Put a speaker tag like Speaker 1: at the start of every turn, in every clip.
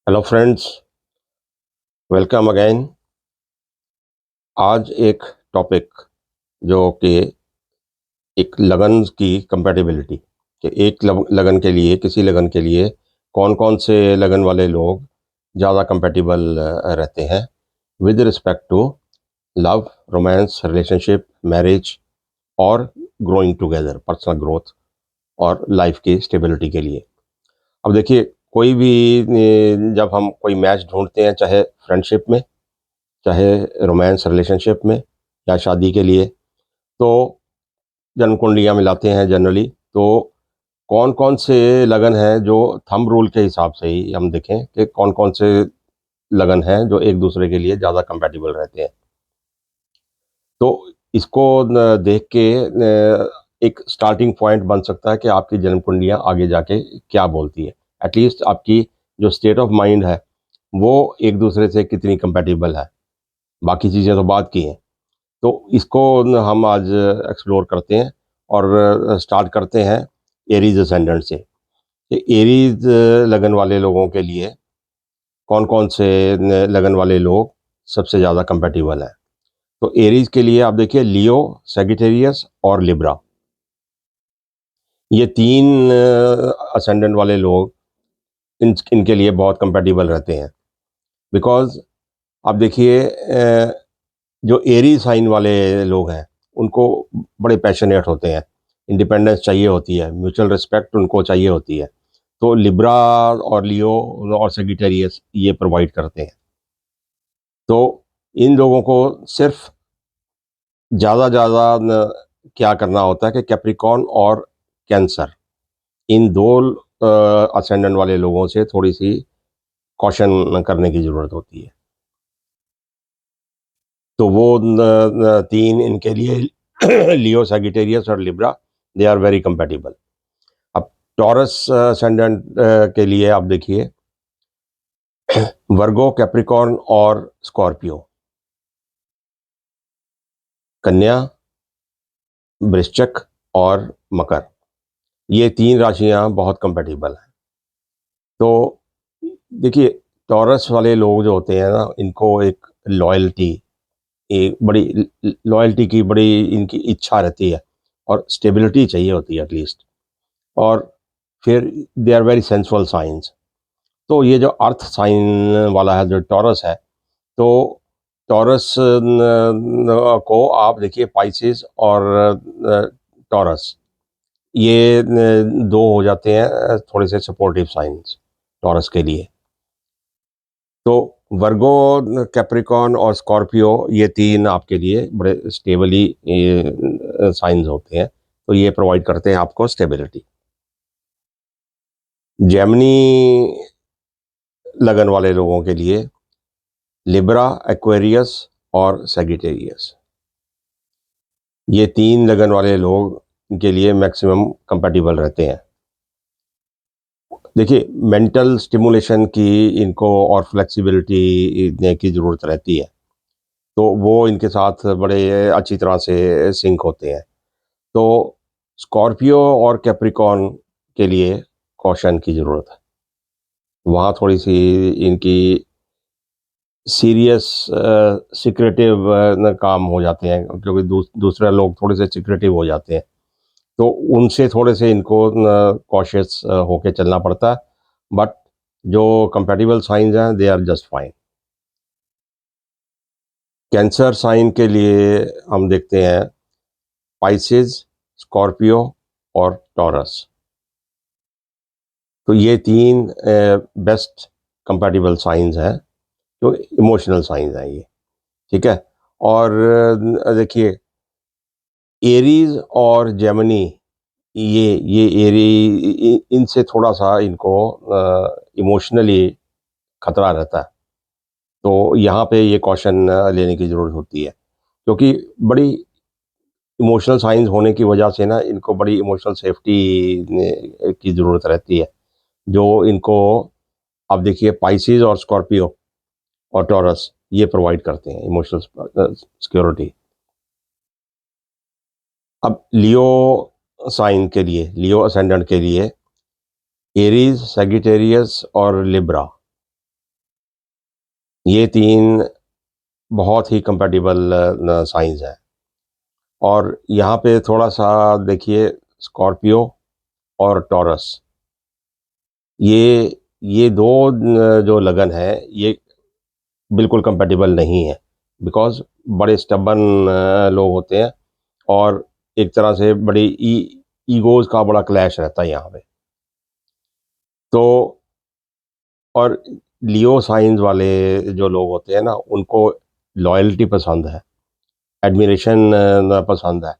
Speaker 1: Hello friends, welcome again. आज एक topic जो कि एक लगन की कंपैटिबिलिटी, कि एक लगन के लिए, किसी लगन के लिए कौन कौन से लगन वाले लोग ज़्यादा कंपैटिबल रहते हैं with respect to love, romance, relationship, marriage और ग्रोइंग टुगेदर, पर्सनल ग्रोथ और लाइफ की स्टेबिलिटी के लिए। अब देखिए, कोई भी जब हम कोई मैच ढूंढते हैं, चाहे फ्रेंडशिप में, चाहे रोमांस रिलेशनशिप में या शादी के लिए, तो जन्म कुंडलियाँ मिलाते हैं जनरली। तो कौन कौन से लगन हैं जो थंब रूल के हिसाब से ही हम देखें कि कौन कौन से लगन हैं जो एक दूसरे के लिए ज़्यादा कंपैटिबल रहते हैं। तो इसको देख के एक स्टार्टिंग पॉइंट बन सकता है कि आपकी जन्म कुंडलियाँ आगे जाके क्या बोलती है। एटलीस्ट आपकी जो स्टेट ऑफ माइंड है वो एक दूसरे से कितनी कंपैटिबल है। बाकी चीज़ें तो बात की हैं। तो इसको हम आज एक्सप्लोर करते हैं और स्टार्ट करते हैं एरीज असेंडेंट से। कि एरीज लगन वाले लोगों के लिए कौन कौन से लगन वाले लोग सबसे ज़्यादा कंपैटिबल हैं। तो एरीज के लिए आप देखिए, लियो, सैजिटेरियस और लिब्रा, ये तीन असेंडेंट वाले लोग इनके लिए बहुत कंपैटिबल रहते हैं। बिकॉज आप देखिए, जो एरी साइन वाले लोग हैं उनको बड़े पैशनेट होते हैं, इंडिपेंडेंस चाहिए होती है, म्यूचुअल रिस्पेक्ट उनको चाहिए होती है। तो लिब्रा और लियो और सेजिटेरियस ये प्रोवाइड करते हैं। तो इन लोगों को सिर्फ ज़्यादा ज़्यादा क्या करना होता है कि कैप्रिकॉर्न और कैंसर, इन दो असेंडेंट वाले लोगों से थोड़ी सी कॉशन करने की ज़रूरत होती है। तो वो तीन इनके लिए लियो, सैजिटेरियस और Libra, they are very compatible. अब टॉरस असेंडेंट के लिए आप देखिए, वर्गो, कैप्रिकॉर्न और स्कॉर्पियो, कन्या, वृश्चिक और मकर, ये तीन राशियां बहुत कंपैटिबल हैं। तो देखिए, टॉरस वाले लोग जो होते हैं ना, इनको एक लॉयल्टी, एक बड़ी लॉयल्टी की बड़ी इनकी इच्छा रहती है और स्टेबिलिटी चाहिए होती है एटलीस्ट। और फिर they are very sensual signs. तो ये जो अर्थ साइन वाला है जो टॉरस है, तो टॉरस को आप देखिए, पाइसेस और टॉरस, ये दो हो जाते हैं थोड़े से सपोर्टिव साइंस टॉरस के लिए। तो वर्गो, कैप्रिकॉर्न और स्कॉर्पियो, ये तीन आपके लिए बड़े स्टेबली साइंस होते हैं। तो ये प्रोवाइड करते हैं आपको स्टेबिलिटी। जेमिनी लगन वाले लोगों के लिए लिब्रा, एक्वेरियस और सैजिटेरियस, ये तीन लगन वाले लोग के लिए मैक्सिमम कंपैटिबल रहते हैं। देखिए, मेंटल स्टिमुलेशन की इनको और फ्लेक्सिबिलिटी की ज़रूरत रहती है। तो वो इनके साथ बड़े अच्छी तरह से सिंक होते हैं। तो स्कॉर्पियो और कैप्रिकॉर्न के लिए कॉशन की ज़रूरत है। वहाँ थोड़ी सी इनकी सीरियस सिक्रेटिव काम हो जाते हैं, क्योंकि दूसरे लोग थोड़े से सिक्रेटिव हो जाते हैं। तो उनसे थोड़े से इनको कॉशियस होके चलना पड़ता है। बट जो कंपैटिबल साइंस हैं, they are just fine. Cancer sign के लिए हम देखते हैं पाइसेस, स्कॉर्पियो और टॉरस। तो ये तीन बेस्ट कंपैटिबल साइंस हैं, जो इमोशनल साइंस हैं ये। ठीक है। और देखिए, एरीज और जेमिनी, ये इनसे थोड़ा सा इनको इमोशनली खतरा रहता है। तो यहाँ पे ये कॉशन लेने की ज़रूरत होती है, क्योंकि बड़ी इमोशनल साइंस होने की वजह से ना, इनको बड़ी इमोशनल सेफ्टी की ज़रूरत रहती है, जो इनको, आप देखिए, पाइसेस और स्कॉर्पियो और टॉरस, ये प्रोवाइड करते हैं इमोशनल सिक्योरिटी। अब लियो साइन के लिए, लियो असेंडेंट के लिए एरीज, सैजिटेरियस और लिब्रा, ये तीन बहुत ही कंपैटिबल साइंस हैं। और यहाँ पे थोड़ा सा देखिए, स्कॉर्पियो और टॉरस, ये दो जो लगन है, ये बिल्कुल कंपैटिबल नहीं है। बिकॉज बड़े स्टबन लोग होते हैं, और एक तरह से बड़ी ईगोज का बड़ा क्लैश रहता है यहाँ पे। तो और लियो साइंस वाले जो लोग होते हैं ना, उनको लॉयल्टी पसंद है, एडमिरेशन पसंद है,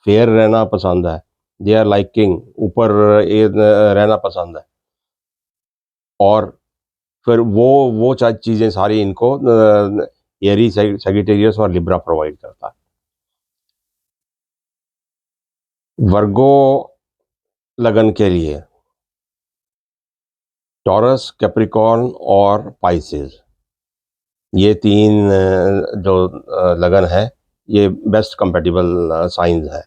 Speaker 1: फेयर रहना पसंद है, दे आर लाइक किंग, ऊपर रहना पसंद है। और फिर वो चीज़ें सारी इनको एरीज, सैजिटेरियस और लिब्रा प्रोवाइड करता है। वर्गो लगन के लिए टॉरस, कैप्रिकॉर्न और पाइसेस, ये तीन जो लगन है, ये बेस्ट कंपैटिबल साइंस है।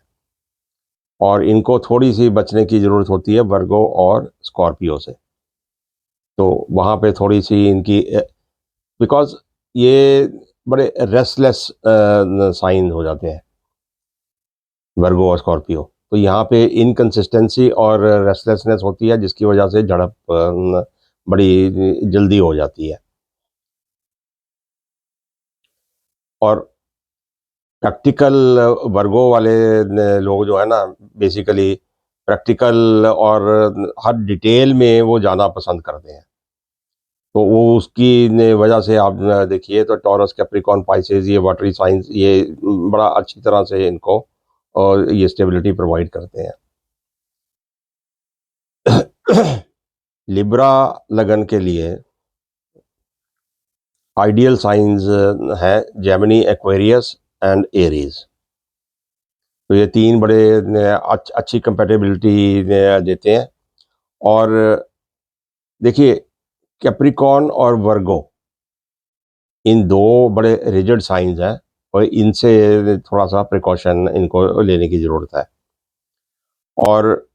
Speaker 1: और इनको थोड़ी सी बचने की ज़रूरत होती है वर्गो और स्कॉर्पियो से। तो वहाँ पे थोड़ी सी इनकी, बिकॉज ये बड़े रेस्टलेस साइन हो जाते हैं, वर्गो और स्कॉर्पियो। तो यहाँ पे इनकंसिस्टेंसी और रेस्टलेसनेस होती है, जिसकी वजह से झड़प बड़ी जल्दी हो जाती है। और प्रैक्टिकल वर्गो वाले लोग जो है ना, बेसिकली प्रैक्टिकल और हर डिटेल में वो जाना पसंद करते हैं। तो वो उसकी वजह से आप देखिए तो टॉरस, कैप्रिकॉर्न, पाइसेस, ये वाटरी साइंस, ये बड़ा अच्छी तरह से इनको और ये स्टेबिलिटी प्रोवाइड करते हैं। लिब्रा लगन के लिए आइडियल साइंस है जेमिनी, एक्वेरियस एंड एरीज। तो ये तीन बड़े अच्छी कंपेटेबिलिटी देते हैं। और देखिए, कैप्रिकॉर्न और वर्गो, इन दो बड़े रिजिड साइंस हैं, और इनसे थोड़ा सा प्रिकॉशन इनको लेने की ज़रूरत है। और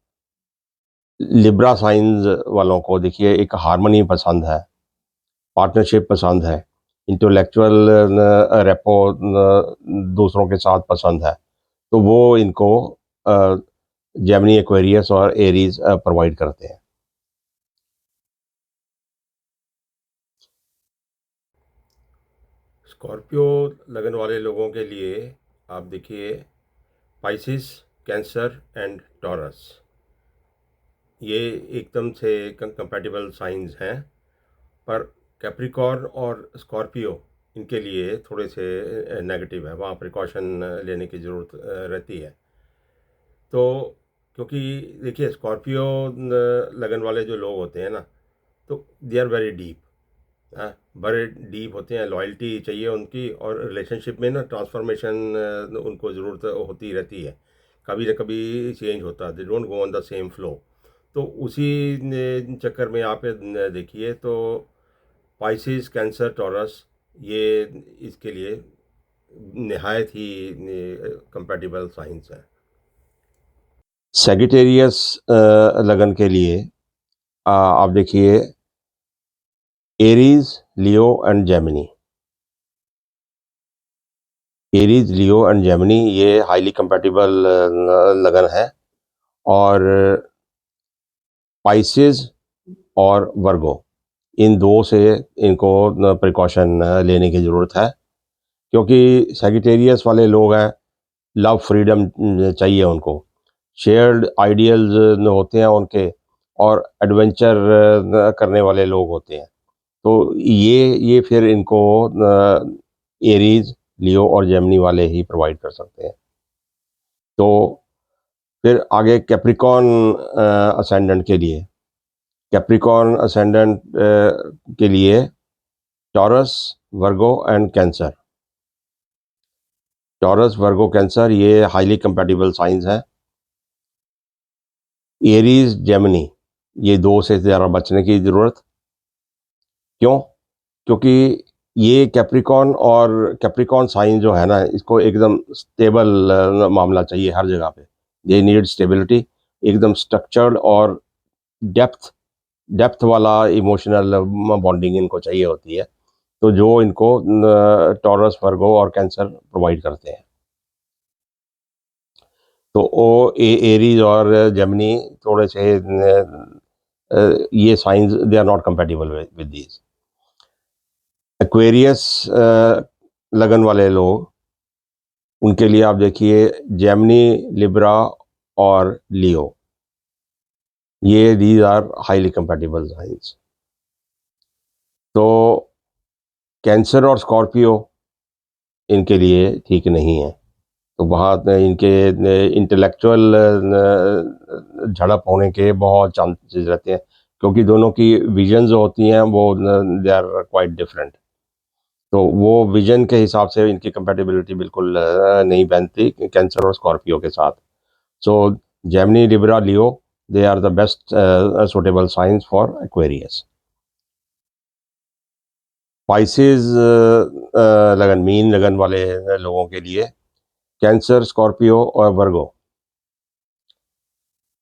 Speaker 1: लिब्रा साइंस वालों को देखिए, एक हार्मनी पसंद है, पार्टनरशिप पसंद है, इंटेलेक्चुअल रेपो दूसरों के साथ पसंद है। तो वो इनको जेमिनी, एक्वेरियस और एरीज प्रोवाइड करते हैं। स्कॉर्पियो लगन वाले लोगों के लिए आप देखिए, पाइसिस, कैंसर एंड टॉरस, ये एकदम से कंपैटिबल साइंस हैं। पर कैप्रिकॉर्न और स्कॉर्पियो, इनके लिए थोड़े से नेगेटिव है, वहाँ प्रिकॉशन लेने की ज़रूरत रहती है। तो क्योंकि देखिए, स्कॉर्पियो लगन वाले जो लोग होते हैं ना, तो दे आर वेरी डीप, हाँ, बड़े डीप होते हैं, लॉयल्टी चाहिए उनकी, और रिलेशनशिप में ना ट्रांसफॉर्मेशन उनको ज़रूरत होती रहती है, कभी ना कभी चेंज होता है, they don't go on the same flow. तो उसी चक्कर में आप देखिए तो पाइसिस, कैंसर, टॉरस, ये इसके लिए नहायत ही कंपैटिबल साइंस है। सेजिटेरियस लगन के लिए आप देखिए, Aries, Leo and Gemini. Aries, Leo and Gemini, ये हाईली कंपैटिबल लगन है। और पाइसेस और वर्गो, इन दो से इनको प्रिकॉशन लेने की ज़रूरत है। क्योंकि सेजिटेरियस वाले लोग हैं, लव फ्रीडम चाहिए उनको, शेयर्ड आइडियल्स होते हैं उनके, और एडवेंचर करने वाले लोग होते हैं। तो ये फिर इनको एरीज, लियो और जेमिनी वाले ही प्रोवाइड कर सकते हैं। तो फिर आगे कैप्रिकॉर्न असेंडेंट के लिए, कैप्रिकॉर्न असेंडेंट के लिए taurus, Virgo and cancer. Taurus, Virgo, cancer, ये हाईली कंपैटिबल साइंस हैं। एरीज, जेमिनी, ये दो से ज़्यादा बचने की ज़रूरत। क्यों? क्योंकि ये कैप्रिकॉर्न साइन जो है ना, इसको एकदम स्टेबल मामला चाहिए हर जगह पे। दे नीड स्टेबिलिटी, एकदम स्ट्रक्चर्ड और डेप्थ डेप्थ वाला इमोशनल बॉन्डिंग इनको चाहिए होती है। तो जो इनको टॉरस, वर्गो और कैंसर प्रोवाइड करते हैं। तो एरीज और जेमिनी थोड़े से ये signs they are not compatible with these. Aquarius लगन वाले लोग, उनके लिए आप देखिए जेमिनी, लिब्रा और लियो, ये these are highly compatible signs. तो कैंसर और स्कॉर्पियो इनके लिए ठीक नहीं है। तो वहाँ इनके इंटेलेक्चुअल झड़प होने के बहुत चांसेस रहते हैं, क्योंकि दोनों की विजन जो होती हैं वो दे आर क्वाइट डिफरेंट। तो वो विजन के हिसाब से इनकी कंपेटिबिलिटी बिल्कुल नहीं बनती कैंसर और स्कॉर्पियो के साथ। So Gemini, Libra, Leo, they are the best suitable signs for Aquarius. Pisces लगन, मीन लगन वाले लोगों के लिए कैंसर, स्कॉर्पियो और Virgo,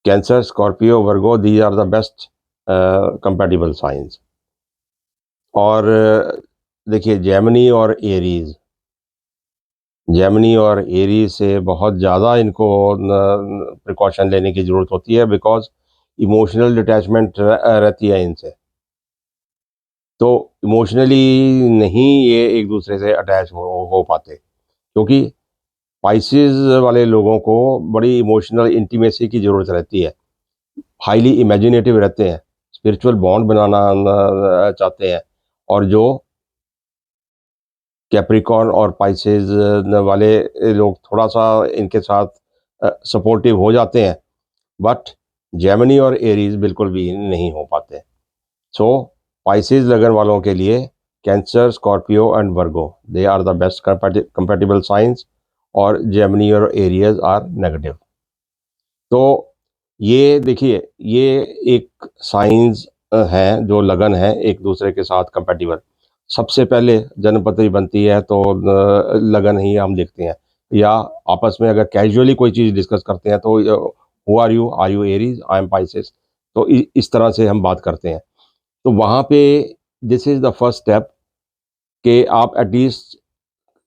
Speaker 1: Cancer, Scorpio, Virgo, these are the best compatible signs. और देखिए जेमिनी और एरीज, जेमिनी और एरीज से बहुत ज़्यादा इनको प्रिकॉशन लेने की ज़रूरत होती है, बिकॉज इमोशनल डिटैचमेंट रहती है इनसे। तो इमोशनली नहीं ये एक दूसरे से अटैच हो पाते, क्योंकि पाइसेस वाले लोगों को बड़ी इमोशनल इंटीमेसी की ज़रूरत रहती है, हाईली इमेजिनेटिव रहते हैं, स्पिरिचुअल बॉन्ड बनाना चाहते हैं। और जो कैप्रिकॉर्न और पाइसेस वाले लोग थोड़ा सा इनके साथ सपोर्टिव हो जाते हैं, बट जेमिनी और एरीज बिल्कुल भी नहीं हो पाते। सो पाइसेस लगन वालों के लिए Cancer, Scorpio and Virgo, they are the best compatible signs, और जेमिनी और एरियज आर नेगेटिव। तो ये देखिए, ये एक साइंस है, जो लगन है एक दूसरे के साथ कंपेटिबल। सबसे पहले जन्मपत्री बनती है तो लगन ही हम देखते हैं, या आपस में अगर कैजुअली कोई चीज़ डिस्कस करते हैं तो who are you Aries, I am Pisces, तो इस तरह से हम बात करते हैं। तो वहाँ पे this is the first step कि आप एटलीस्ट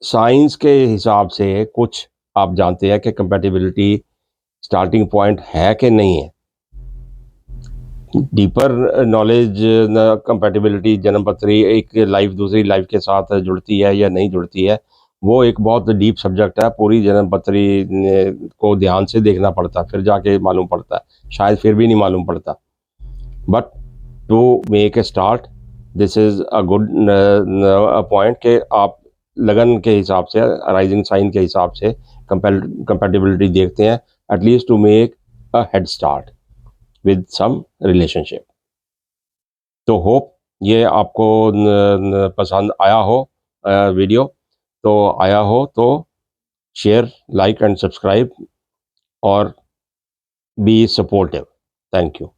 Speaker 1: साइंस के हिसाब से कुछ आप जानते हैं कि कंपेटिबिलिटी स्टार्टिंग पॉइंट है कि नहीं है। डीपर नॉलेज, कंपेटिबिलिटी, जन्मपत्री एक लाइफ दूसरी लाइफ के साथ जुड़ती है या नहीं जुड़ती है, वो एक बहुत डीप सब्जेक्ट है। पूरी जन्मपत्री को ध्यान से देखना पड़ता है, फिर जाके मालूम पड़ता है, शायद फिर भी नहीं मालूम पड़ता। But to make a start, this is a good point कि आप लगन के हिसाब से, राइजिंग साइन के हिसाब से कंपेटिबिलिटी देखते हैं, at least to make a head start with some relationship. तो होप ये आपको पसंद आया हो वीडियो। तो आया हो तो शेयर, लाइक एंड सब्सक्राइब और बी सपोर्टिव। Thank you.